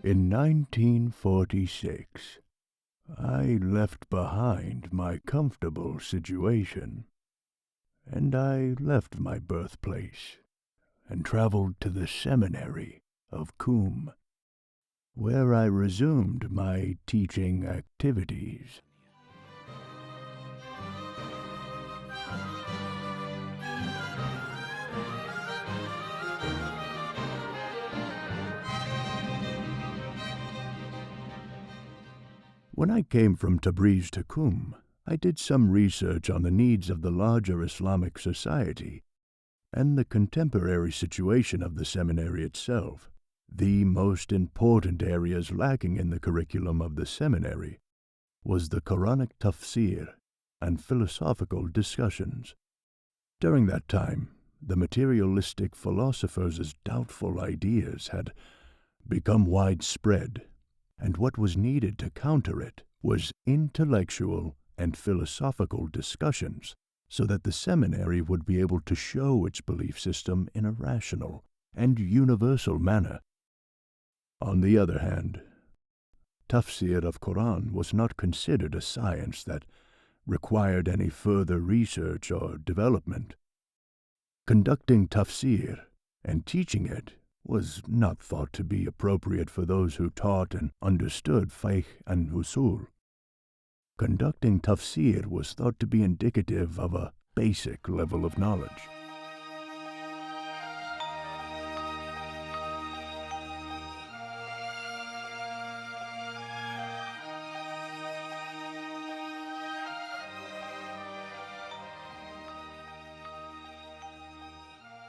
In 1946, I left behind my comfortable situation, and I left my birthplace and traveled to the seminary of Qum, where I resumed my teaching activities. When I came from Tabriz to Qum, I did some research on the needs of the larger Islamic society and the contemporary situation of the seminary itself. The most important areas lacking in the curriculum of the seminary was the Quranic tafsir and philosophical discussions. During that time, the materialistic philosophers' doubtful ideas had become widespread, and what was needed to counter it was intellectual and philosophical discussions, so that the seminary would be able to show its belief system in a rational and universal manner. On the other hand, tafsir of Quran was not considered a science that required any further research or development. Conducting tafsir and teaching it was not thought to be appropriate for those who taught and understood fiqh and usul. Conducting tafsir was thought to be indicative of a basic level of knowledge.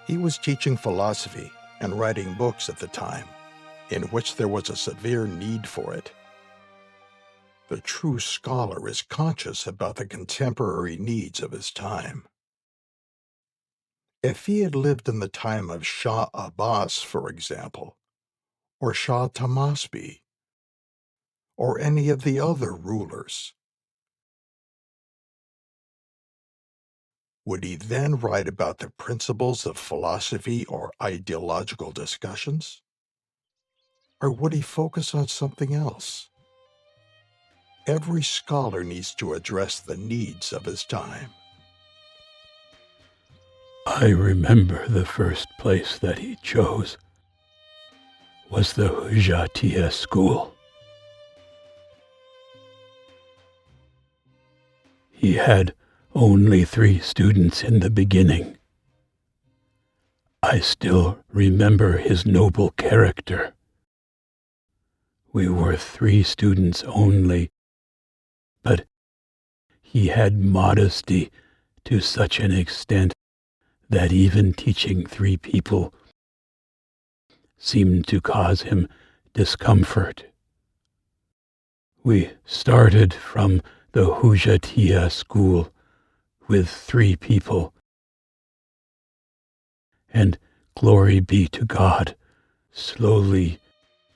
He was teaching philosophy and writing books at the time, in which there was a severe need for it. The true scholar is conscious about the contemporary needs of his time. If he had lived in the time of Shah Abbas, for example, or Shah Tahmasbi, or any of the other rulers, would he then write about the principles of philosophy or ideological discussions? Or would he focus on something else? Every scholar needs to address the needs of his time. I remember the first place that he chose was the Hujatiya school. He had only 3 students in the beginning. I still remember his noble character. We were 3 students only, but he had modesty to such an extent that even teaching 3 people seemed to cause him discomfort. We started from the Hujatiya school with 3 people, and glory be to God, slowly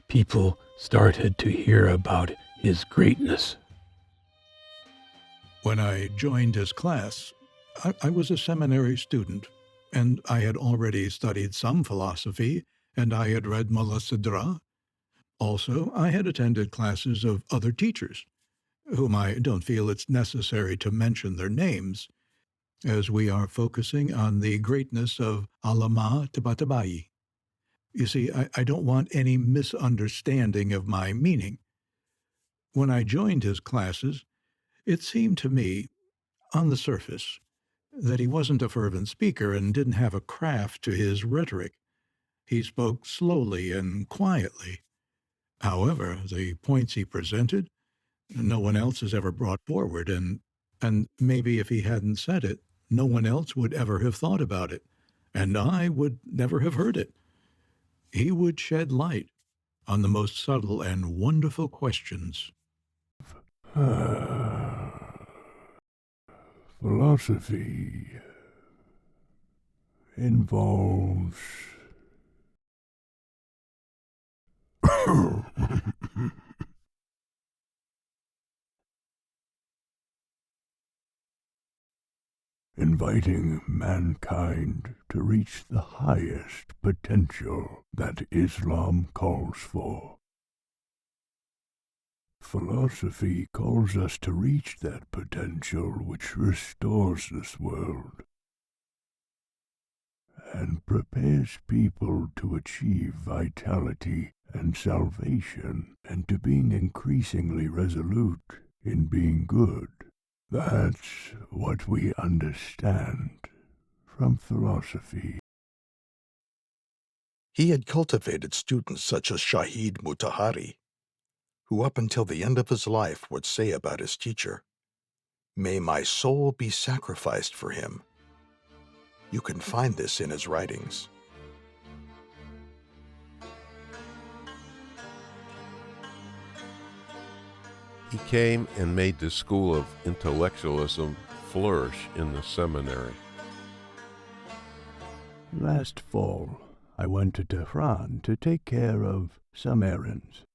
people started to hear about his greatness. When I joined his class, I was a seminary student, and I had already studied some philosophy, and I had read Mullah Sidra. Also, I had attended classes of other teachers, whom I don't feel it's necessary to mention their names, as we are focusing on the greatness of Allamah Tabataba'i. You see, I don't want any misunderstanding of my meaning. When I joined his classes, it seemed to me, on the surface, that he wasn't a fervent speaker and didn't have a craft to his rhetoric. He spoke slowly and quietly. However, the points he presented, no one else has ever brought forward, and maybe if he hadn't said it, no one else would ever have thought about it, and I would never have heard it. He would shed light on the most subtle and wonderful questions. Philosophy involves inviting mankind to reach the highest potential that Islam calls for. Philosophy calls us to reach that potential which restores this world and prepares people to achieve vitality and salvation, and to being increasingly resolute in being good. That's what we understand from philosophy. He had cultivated students such as Sayyid Mutahari, who up until the end of his life would say about his teacher, "May my soul be sacrificed for him." You can find this in his writings. He came and made the school of intellectualism flourish in the seminary. Last fall, I went to Tehran to take care of some errands.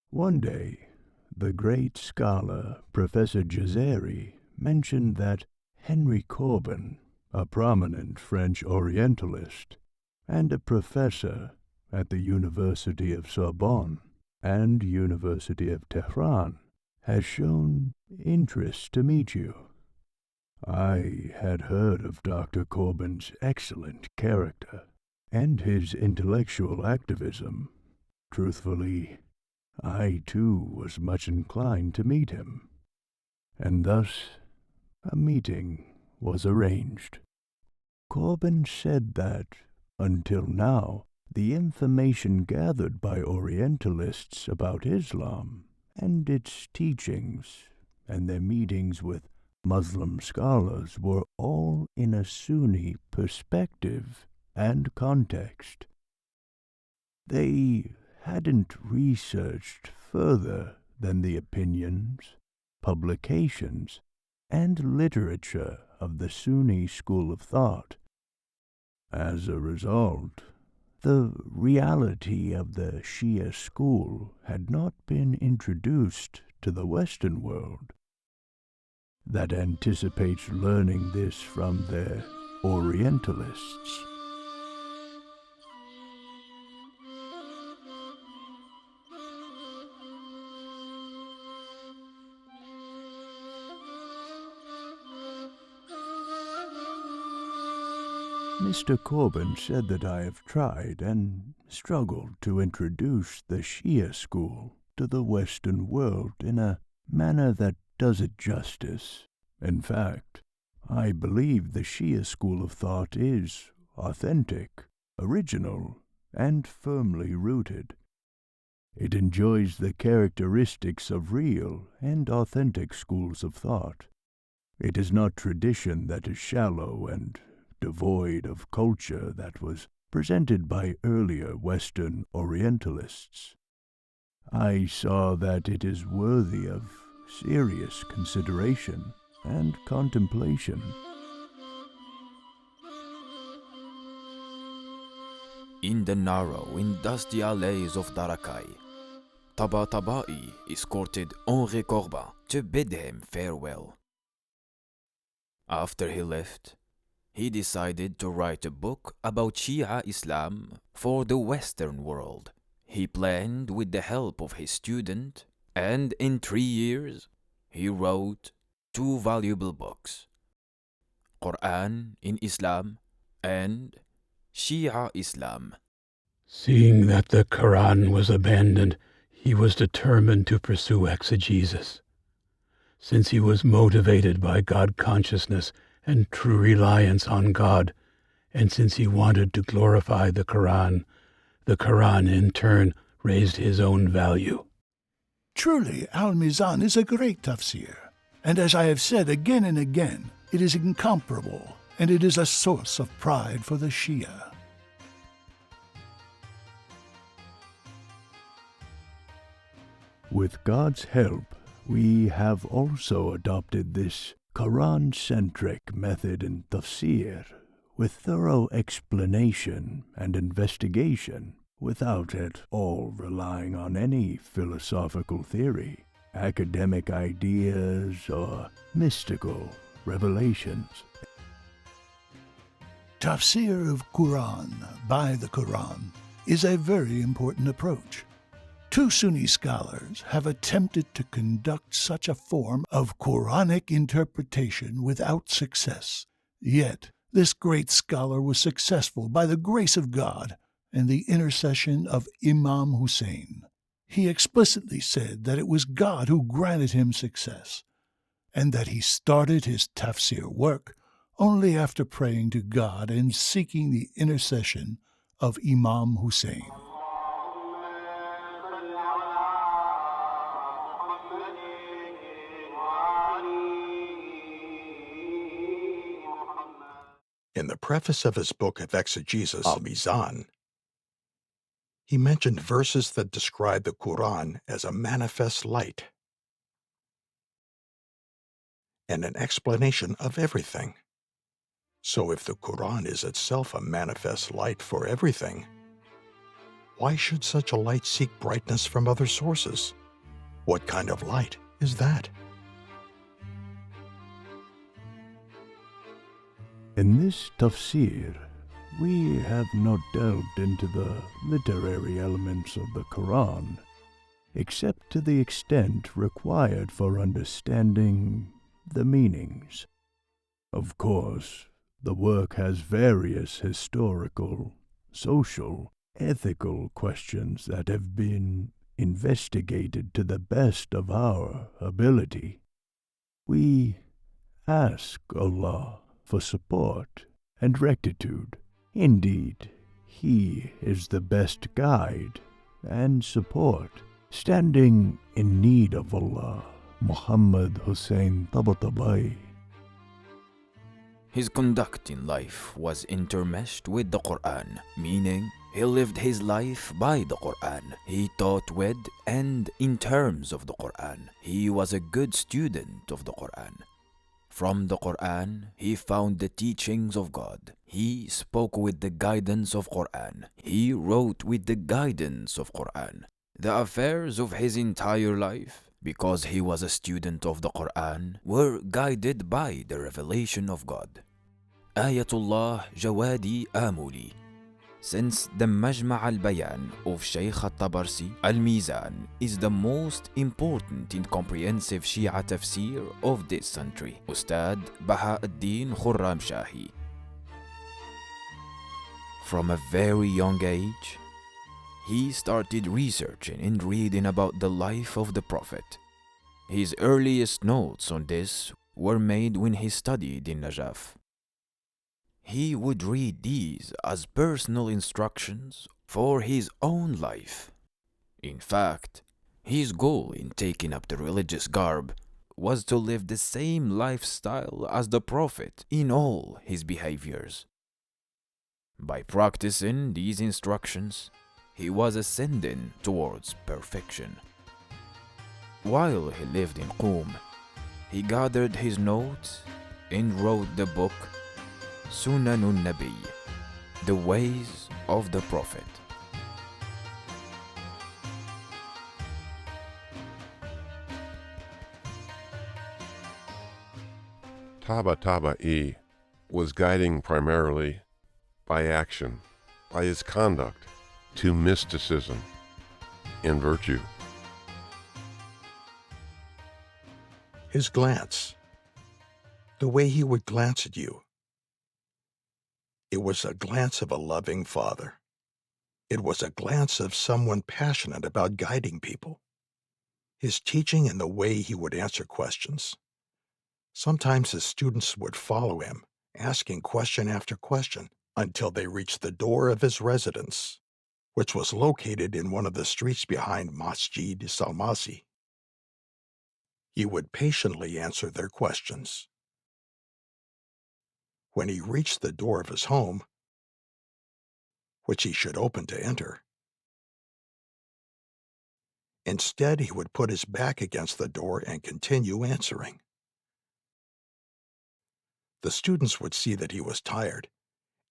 One day, the great scholar, Professor Jazari, mentioned that Henry Corbin, a prominent French Orientalist and a professor at the University of Sorbonne and University of Tehran, has shown interest to meet you. I had heard of Dr. Corbin's excellent character and his intellectual activism. Truthfully, I too was much inclined to meet him, and thus a meeting was arranged. Corbin said that, until now, the information gathered by Orientalists about Islam and its teachings and their meetings with Muslim scholars were all in a Sunni perspective and context. They hadn't researched further than the opinions, publications, and literature of the Sunni school of thought. As a result, the reality of the Shia school had not been introduced to the Western world, that anticipates learning this from their Orientalists. Mr. Corbin said that I have tried and struggled to introduce the Shia school to the Western world in a manner that does it justice. In fact, I believe the Shia school of thought is authentic, original, and firmly rooted. It enjoys the characteristics of real and authentic schools of thought. It is not tradition that is shallow and devoid of culture that was presented by earlier Western Orientalists. I saw that it is worthy of serious consideration and contemplation. In the narrow and dusty alleys of Darakai, Tabataba'i escorted Henri Corbin to bid him farewell. After he left, he decided to write a book about Shia Islam for the Western world. He planned with the help of his student, and in 3 years, he wrote 2 valuable books, Quran in Islam and Shia Islam. Seeing that the Quran was abandoned, he was determined to pursue exegesis. Since he was motivated by God consciousness and true reliance on God, and since he wanted to glorify the Quran in turn raised his own value. Truly, Al-Mizan is a great tafsir, and as I have said again and again, it is incomparable, and it is a source of pride for the Shia. With God's help, we have also adopted this Quran-centric method in tafsir, with thorough explanation and investigation, without at all relying on any philosophical theory, academic ideas, or mystical revelations. Tafsir of Quran by the Quran is a very important approach. Two Sunni scholars have attempted to conduct such a form of Quranic interpretation without success. Yet, this great scholar was successful by the grace of God and the intercession of Imam Husayn. He explicitly said that it was God who granted him success, and that he started his tafsir work only after praying to God and seeking the intercession of Imam Husayn. In the preface of his book of exegesis, Al-Mizan, he mentioned verses that describe the Quran as a manifest light and an explanation of everything. So if the Quran is itself a manifest light for everything, why should such a light seek brightness from other sources? What kind of light is that? In this tafsir, we have not delved into the literary elements of the Quran, except to the extent required for understanding the meanings. Of course, the work has various historical, social, ethical questions that have been investigated to the best of our ability. We ask Allah for support and rectitude. Indeed, He is the best guide and support. Standing in need of Allah, Muhammad Husayn Tabataba'i. His conduct in life was intermeshed with the Quran, meaning he lived his life by the Quran. He taught with and in terms of the Quran. He was a good student of the Quran. From the Quran, he found the teachings of God. He spoke with the guidance of Quran. He wrote with the guidance of Quran. The affairs of his entire life, because he was a student of the Quran, were guided by the revelation of God. Ayatollah Jawadi Amuli. Since the Majma' al-Bayan of Shaykh al-Tabarsi, Al-Mizan is the most important and comprehensive Shia tafsir of this century. Ustad Baha'uddin Khurram Shahi. From a very young age, he started researching and reading about the life of the Prophet. His earliest notes on this were made when he studied in Najaf. He would read these as personal instructions for his own life. In fact, his goal in taking up the religious garb was to live the same lifestyle as the Prophet in all his behaviors. By practicing these instructions, he was ascending towards perfection. While he lived in Qum, he gathered his notes and wrote the book Sunanun Nabi, The Ways of the Prophet. Tabataba'i was guiding primarily by action, by his conduct, to mysticism and virtue. His glance, the way he would glance at you, it was a glance of a loving father. It was a glance of someone passionate about guiding people. His teaching and the way he would answer questions. Sometimes his students would follow him, asking question after question, until they reached the door of his residence, which was located in one of the streets behind Masjid Salmasi. He would patiently answer their questions. When he reached the door of his home, which he should open to enter, instead he would put his back against the door and continue answering. The students would see that he was tired,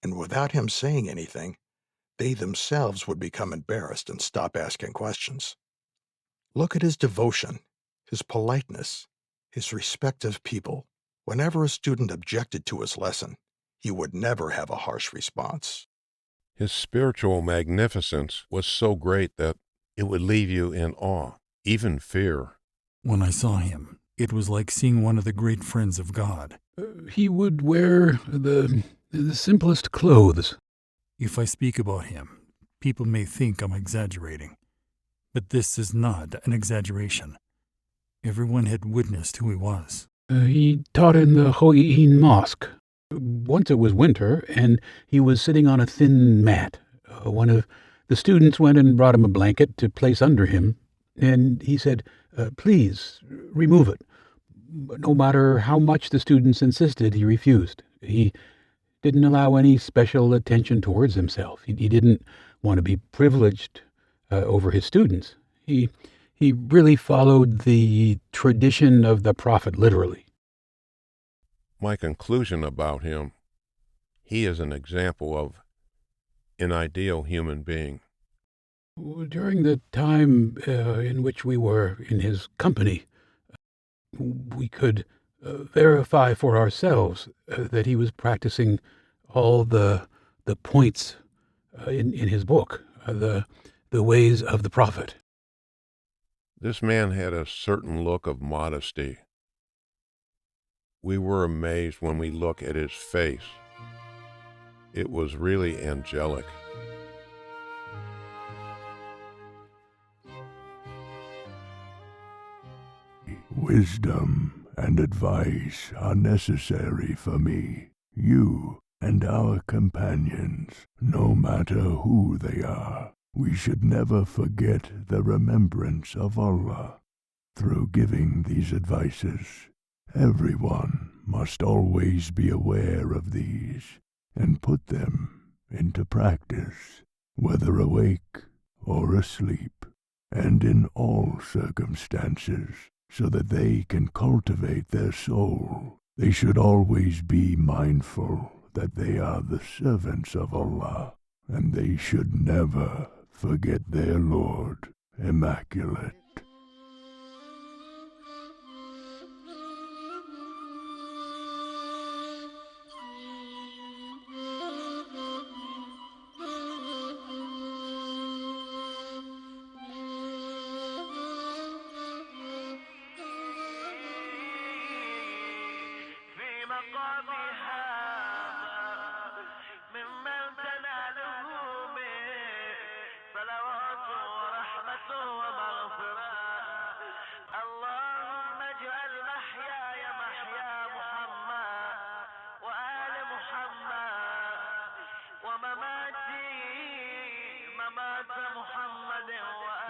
and without him saying anything, they themselves would become embarrassed and stop asking questions. Look at his devotion, his politeness, his respect of people. Whenever a student objected to his lesson, he would never have a harsh response. His spiritual magnificence was so great that It would leave you in awe, even fear. When I saw him, it was like seeing one of the great friends of God. He would wear the simplest clothes. If I speak about him, people may think I'm exaggerating. But this is not an exaggeration. Everyone had witnessed who he was. He taught in the Ho'i'in Mosque. Once it was winter, and he was sitting on a thin mat. One of the students went and brought him a blanket to place under him, and he said, "Please, remove it." No matter how much the students insisted, he refused. He didn't allow any special attention towards himself. He didn't want to be privileged over his students. He really followed the tradition of the Prophet literally. My conclusion about him, he is an example of an ideal human being. During the time in which we were in his company, we could verify for ourselves that he was practicing all the points in his book, the ways of the Prophet. This man had a certain look of modesty. We were amazed when we look at his face. It was really angelic. Wisdom and advice are necessary for me, you and our companions, no matter who they are. We should never forget the remembrance of Allah. Through giving these advices, everyone must always be aware of these and put them into practice, whether awake or asleep, and in all circumstances, so that they can cultivate their soul. They should always be mindful that they are the servants of Allah, and they should never forget their Lord, Immaculate.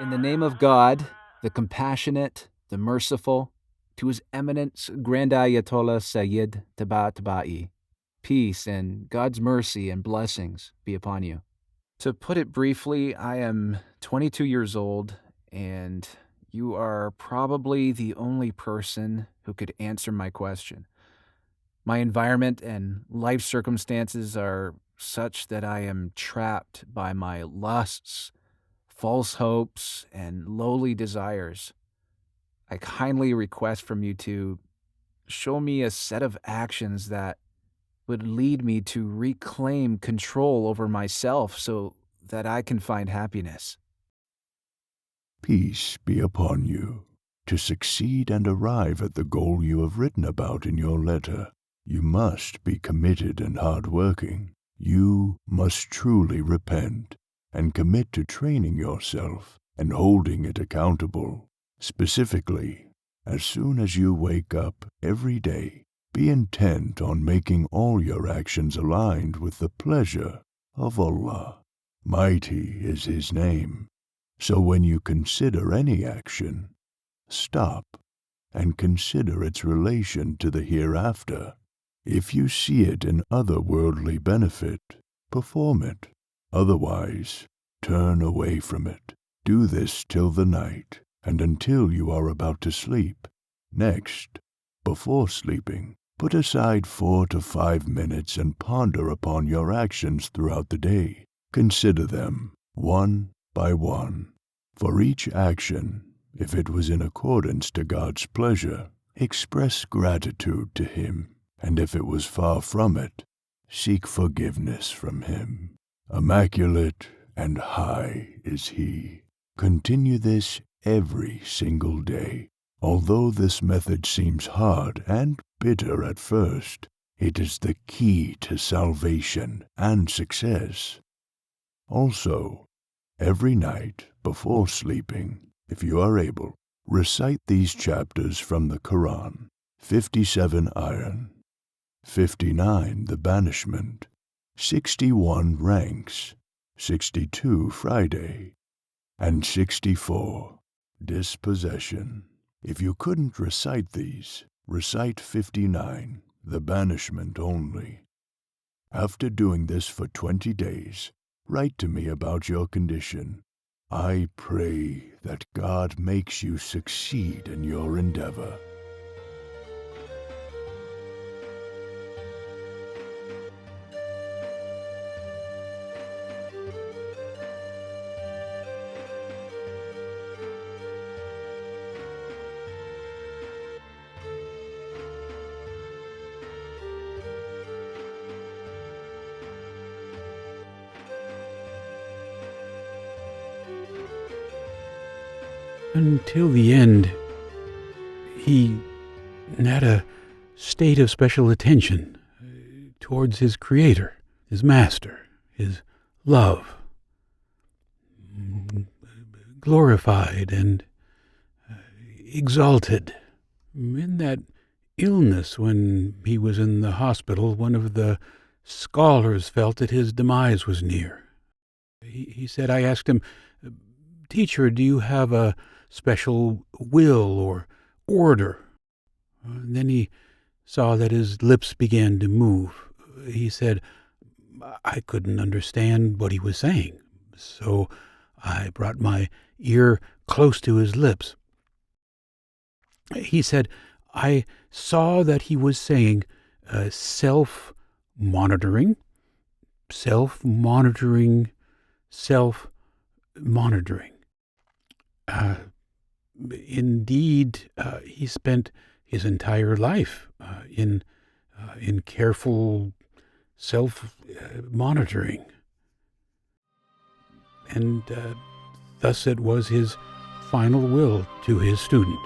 In the name of God, the compassionate, the merciful, to His Eminence Grand Ayatollah Sayyid Tabataba'i, peace and God's mercy and blessings be upon you. To put it briefly, I am 22 years old, and you are probably the only person who could answer my question. My environment and life circumstances are such that I am trapped by my lusts, false hopes, and lowly desires. I kindly request from you to show me a set of actions that would lead me to reclaim control over myself so that I can find happiness. Peace be upon you. To succeed and arrive at the goal you have written about in your letter, you must be committed and hard-working. You must truly repent and commit to training yourself and holding it accountable. Specifically, as soon as you wake up every day, be intent on making all your actions aligned with the pleasure of Allah. Mighty is His name. So when you consider any action, stop and consider its relation to the hereafter. If you see it in otherworldly benefit, perform it. Otherwise, turn away from it. Do this till the night, and until you are about to sleep. Next, before sleeping, put aside 4 to 5 minutes and ponder upon your actions throughout the day. Consider them, one by one. For each action, if it was in accordance to God's pleasure, express gratitude to Him, and if it was far from it, seek forgiveness from Him. Immaculate and high is He. Continue this every single day. Although this method seems hard and bitter at first, it is the key to salvation and success. Also, every night before sleeping, if you are able, recite these chapters from the Quran: 57 iron, 59 the banishment, 61 ranks, 62 Friday, and 64 dispossession. If you couldn't recite these, recite 59, the banishment only. After doing this for 20 days, write to me about your condition. I pray that God makes you succeed in your endeavor. Until the end, he had a state of special attention towards his creator, his master, his love, glorified and exalted. In that illness, when he was in the hospital, one of the scholars felt that his demise was near. He said, I asked him, "Teacher, do you have a special will or order?" Then he saw that his lips began to move. He said, I couldn't understand what he was saying, so I brought my ear close to his lips. He said, I saw that he was saying self-monitoring, self-monitoring, self-monitoring. Indeed, he spent his entire life in careful self-monitoring. And thus it was his final will to his student.